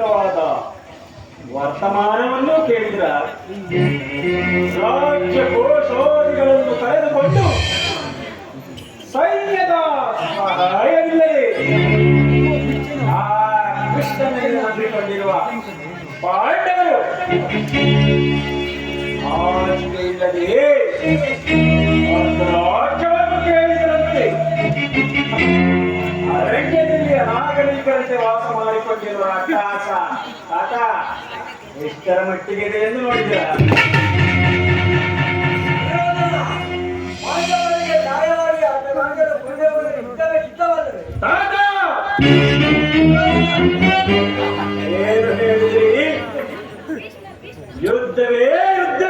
ಪ್ರಮುಖವಾದ ವರ್ತಮಾನವನ್ನು ಕೇಳಿದ್ರ ರಾಜ್ಯ ಕೋಶೋಧಿಗಳನ್ನು ಕಳೆದುಕೊಂಡು ಸೈನ್ಯದ ಸಹಾಯವಿಲ್ಲದೆ ಆ ಕೃಷ್ಣನಲ್ಲಿ ನಂಬಿಕೊಂಡಿರುವ ಪಾಂಡವರು ಆಚೆ ಇಲ್ಲದೆ ರಾಜ್ಯವನ್ನು ಕೇಳಿದರಂತೆ ಅರಣ್ಯದಲ್ಲಿ ಅನಾಗರಿಕರಂತೆ ವಾಸ ಮಾಡಿಕೊಂಡಿರುವ ಅಟ್ಟಾಸ ಆಟ ಎಷ್ಟರ ಮಟ್ಟಿಗೆ ಇದೆ ಎಂದು ನೋಡಿದ್ದೀರ. ಏನು ಹೇಳಿದ್ರಿ? ಯುದ್ಧವೇ ಯುದ್ಧ.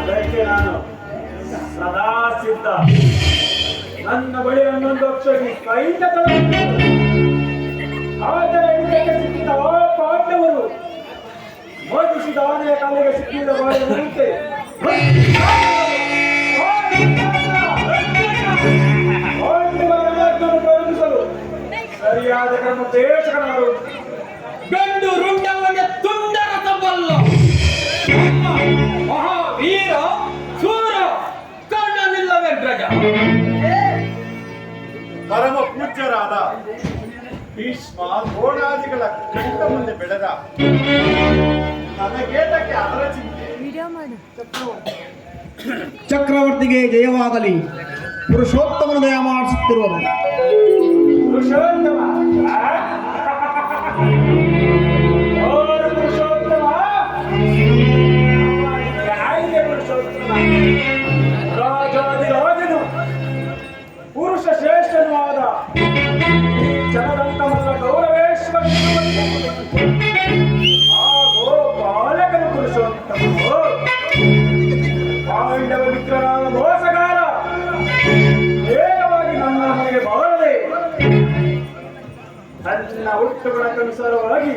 ಅದಕ್ಕೆ ನಾನು ಸದಾ ಸಿದ್ಧ. ನನ್ನ ಬಳಿ 11 ಅಕ್ಷರಿ ಕೈಯಿಂದ ಆದರೆ ಸಿಕ್ಕಿದ ಪಾಂಡವರು ಮೋದಿಸಿದ ಆನೆಯ ಕಾಲಿಗೆ ಸಿಕ್ಕಿದ ಬಾಳಿನಂತೆ ಗಮನಿಸಲು ಸರಿಯಾದ ಕ್ರಮ ದೇಶಗಳು ಗಂಡು ರುಂಡವನ್ನೇ ತುಂಡರ ತಬ್ಬಲ್ಲ ಮಹಾವೀರ ಸೂರ ಕಣ್ಣನಿಲ್ಲವೆಡ್ರಜ ಪರಮ ಪೂಜ್ಯರಾದ ಭೀಷ್ಮ ದ್ರೋಣಾದಿಗಳ ಕಂಡ ಮುಂದೆ ಬೆಳೆದ ನನಗೇತಕ್ಕೆ ಅದರ ಚಿಂತೆ? ಚಕ್ರವರ್ತಿಗೆ ಜಯವಾಗಲಿ. ಪುರುಷೋತ್ತಮನ ದಯ ಮಾಡಿಸುತ್ತಿರುವರು. ಪುರುಷೋತ್ತಮ ಪುರುಷೋತ್ತಮ ರಾಜಾದಿರಾಜನು ಪುರುಷ ಶ್ರೇಷ್ಠನೂ ಆದ ಜನದಂತಮಲ್ಲ ಗೌರವೇಶ್ವರ ಆಗೋ ಬಾಲಕನು ಪುರುಷೋತ್ತಮನು ಪಾಂಡವ ಮಿತ್ರರಾದ ಮೋಸಗಾರ ನೇರವಾಗಿ ನನ್ನ ಮನೆಗೆ ಬರದೆ ತನ್ನ ಹುಟ್ಟುಗುಣಕ್ಕನುಸಾರವಾಗಿ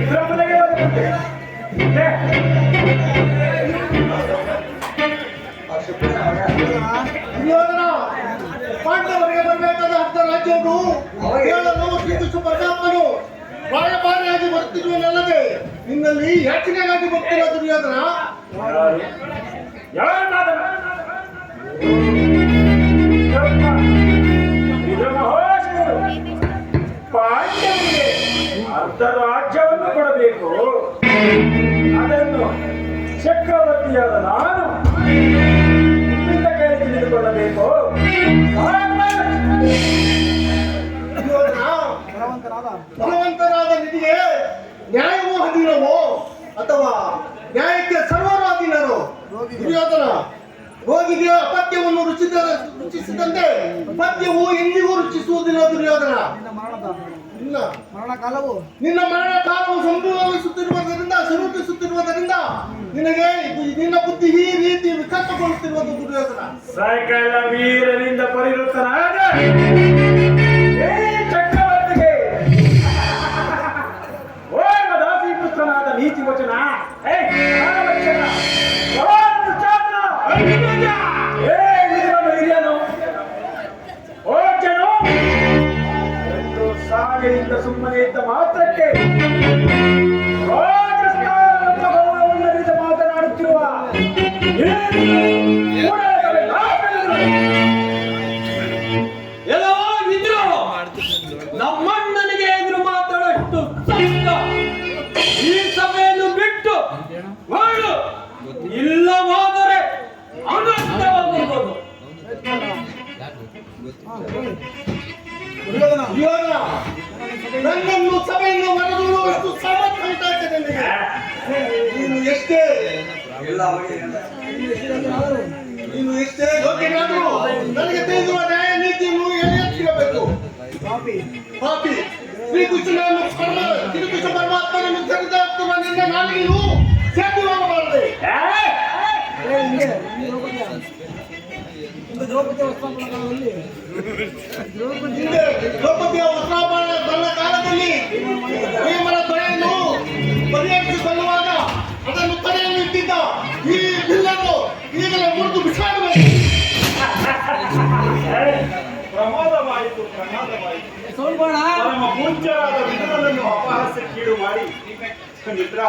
ಇದರ ಮನೆಗೆ ಪಾಂಡವರಿಗೆ ಬರಬೇಕಾದ ಅರ್ಧ ರಾಜ್ಯವನ್ನು ಹೇಳಲು ಶ್ರೀಕೃಷ್ಣ ಪರಮಾತ್ಮನು ಬಾಯಬಾರಿಯಾಗಿ ಬರ್ತಿರುವನಲ್ಲದೆ ನಿನ್ನಲ್ಲಿ ಹೆಚ್ಚಿನೆಯಾಗಿ ಬರ್ತಿಲ್ಲ ದುರ್ಯೋಧನ. ಪಾಂಡವರಿಗೆ ಅರ್ಧ ರಾಜ್ಯವನ್ನು ಕೊಡಬೇಕು. ಅದನ್ನು ಚಕ್ರವರ್ತಿಯಾದ ನಾನು ಕೇಳಿ ತಿಳಿದುಕೊಳ್ಳಬೇಕು. ಬಲವಂತರಾದ ನಿಧಿಗೆ ನ್ಯಾಯವೂ ಅಧೀನವೋ ಅಥವಾ ನ್ಯಾಯಕ್ಕೆ ಸರ್ವರು ಅಧೀನರೋ? ದುರ್ಯೋಧನ, ರೋಗಿಗೆ ಅಪತ್ಯವನ್ನು ರುಚಿಸಿದಂತೆ ಪದ್ಯವು ಎಂದಿಗೂ ರುಚಿಸುವುದಿಲ್ಲ ದುರ್ಯೋಧನ. ನಿನ್ನ ಮರಣ ಕಾಲವು ಸಮೀಪಿಸುತ್ತಿರುವುದರಿಂದ ನಿನಗೆ ನಿನ್ನ ಬುದ್ಧಿ ಈ ರೀತಿ ವಿಕಲ್ಪಗೊಳ್ಳುತ್ತಿರುವುದು ದುರ್ಯೋಧನ. ಸಕಲ ವೀರರಿಂದ ಪರಿವೃತ್ತನಾದ ಚಕ್ರವರ್ತಿಗೆ ಓರ್ವ ದಾಸಿ ಪುತ್ರನಾದ ನೀತಿ ವಚನ ಸಾಗೆಯಿಂದ ಸುಮ್ಮನೆ ಇದ್ದ ಮಾತ್ರಕ್ಕೆ ರಾಜಸ್ಥಾನದ ಗೌರವವಿಲ್ಲದೆ ಮಾತನಾಡುತ್ತಿರುವ ಎಲ್ಲೋ ನಿದ್ರು ನಮ್ಮಣ್ಣನಿಗೆ ಎದುರು ಮಾತಾಡಷ್ಟು ಸತ್ತ ಈ ಸಭೆಯನ್ನು ಬಿಟ್ಟು ಮಾಡು, ಇಲ್ಲವಾದರೆ ಅನರ್ಥವಾಗುವುದು. ನನ್ನನ್ನು ಸಭೆಯನ್ನು ಹೊರದೂಡುವಷ್ಟು ಸಾಮರ್ಥ್ಯ ಉಂಟಾಗ್ತದೆ ನಿನಗೆ. ನೀನು ಎಷ್ಟೇ ಯೋಗ್ಯನಾದರೂ ನನಗೆ ತಿಳಿದಿರುವ ನ್ಯಾಯ ನೀತಿಯನ್ನು ಎಳೆಯಬೇಕು. ಪಾಪಿ ಶ್ರೀಕೃಷ್ಣ ಪರಮಾತ್ಮನನ್ನು ಸರಿದಾಗ್ತುವ ನಿನ್ನ ನಾಲಿಗೆಯು ಸಾಧ್ಯವಾಗಬಾರದೆ. ದ್ರೌಪದಿಯ ವಸ್ತ್ರಾಪರಣ ಕಾಲದಲ್ಲಿ ಭೀಮನ ತೊರೆಯನ್ನು ಪರಿಹರಿಸಿಕೊಳ್ಳುವಾಗ ಅದನ್ನು ತಡೆಯಲು ಇಟ್ಟಿದ್ದ ಈ ಬಿಲ್ಲನ್ನು ಈಗಲೇ ಮುರಿದು ಬಿಸಾಡಬೇಕು. ಪ್ರಮಾದವಾಯಿತು. ಪರಮ ಪೂಜ್ಯರಾದ ವಿದುರನನ್ನು ಅಪಹಾಸ್ಯಕ್ಕೀಡು ಮಾಡಿ ಮಿತ್ರ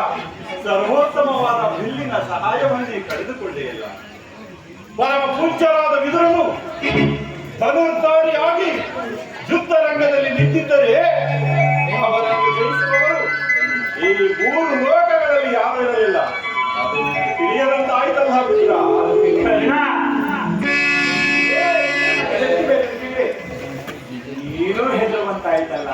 ಸರ್ವೋತ್ತಮವಾದ ಬಿಲ್ಲಿನ ಸಹಾಯವನ್ನೇ ಕಳೆದುಕೊಂಡೇ ಇಲ್ಲ. ಪರಮ ಪೂಜ್ಯರಾದ ವಿದುರನು ಧನುರ್ಧಾರಿಯಾಗಿ ಯುದ್ಧ ರಂಗದಲ್ಲಿ ನಿಂತಿದ್ದರೆ ಅವರನ್ನು ಜಯಿಸುವವರು ಈ 3 ಲೋಕಗಳಲ್ಲಿ ಯಾರೂ ಇರಲಿಲ್ಲ. ಅದು ನಿನಗೆ ತಿಳಿಯದಂತ ಆಯ್ತಲ್ಲ ಮಿತ್ರ. ನೀನು ಹೆದರುವಂತಾಯ್ತಲ್ಲ.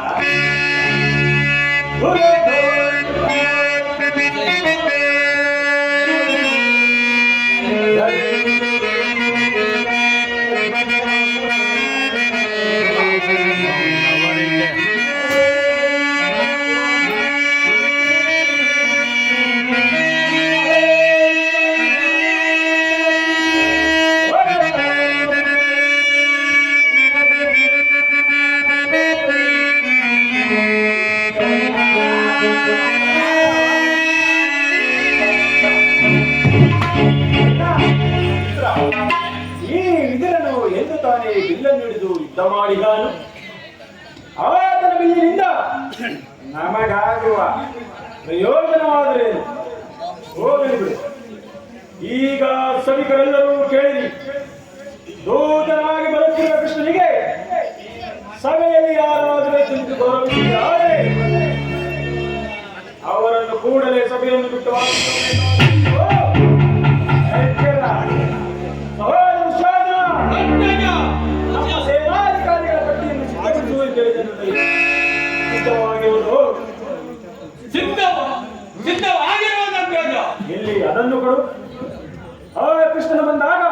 ಈ ವಿದುರನು ಎಂದು ತಾನೇ ಬಿಲ್ಲನ್ನು ಹಿಡಿದು ಯುದ್ಧ ಮಾಡಿದಾನು. ಆತನ ಬಿಲ್ಲಿನಿಂದ ನಮಗಾಗುವ ಪ್ರಯೋಜನವಾದರೇನು? ಹೋಗಲಿ ಬಿಡು. ಈಗ ಸಭಿಕರೆಲ್ಲರೂ ಕೇಳಿರಿ. ದೂತನಾಗಿ ಬರುತ್ತಿರುವ ಕೃಷ್ಣನಿಗೆ ಸಭೆಯಲ್ಲಿ ಯಾರಾದರೂ ಕುಳಿತು ಗೌರವಿಸಿದ್ದಾರೆ ಅವರನ್ನು ಕೂಡಲೇ ಸಭೆಯನ್ನು ಬಿಟ್ಟು ಸೇನಾಧಿಕಾರಿಗಳ ಪಟ್ಟಿಯನ್ನು ಸಿದ್ಧಪಡಿಸುವ ಸಿದ್ಧವಾಗಿರುವುದು ಎಲ್ಲಿ ಅದನ್ನು ಕೊಡು. ಕೃಷ್ಣನ ಬಂದಾಗ